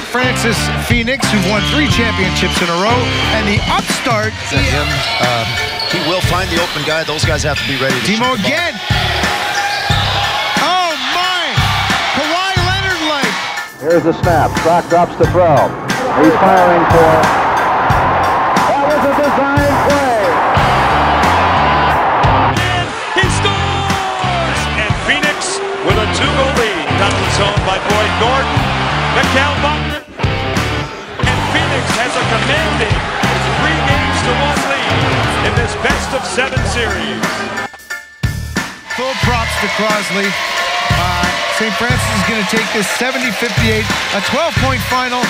Francis Phoenix, who've won 3 championships in a row, and the upstart. He will find the open guy. Those guys have to be ready to Timo again. Oh, my. Kawhi Leonard-like. Here's the snap. Brock drops the throw. He's firing for. That was a design play. And he scores! And Phoenix with a 2-goal lead. Down the zone by Boyd Gordon. Mikal Butler. And Phoenix has a commanding 3-1 lead in this best-of-7 series. Full props to Crosley. St. Francis is going to take this 70-58, a 12-point final.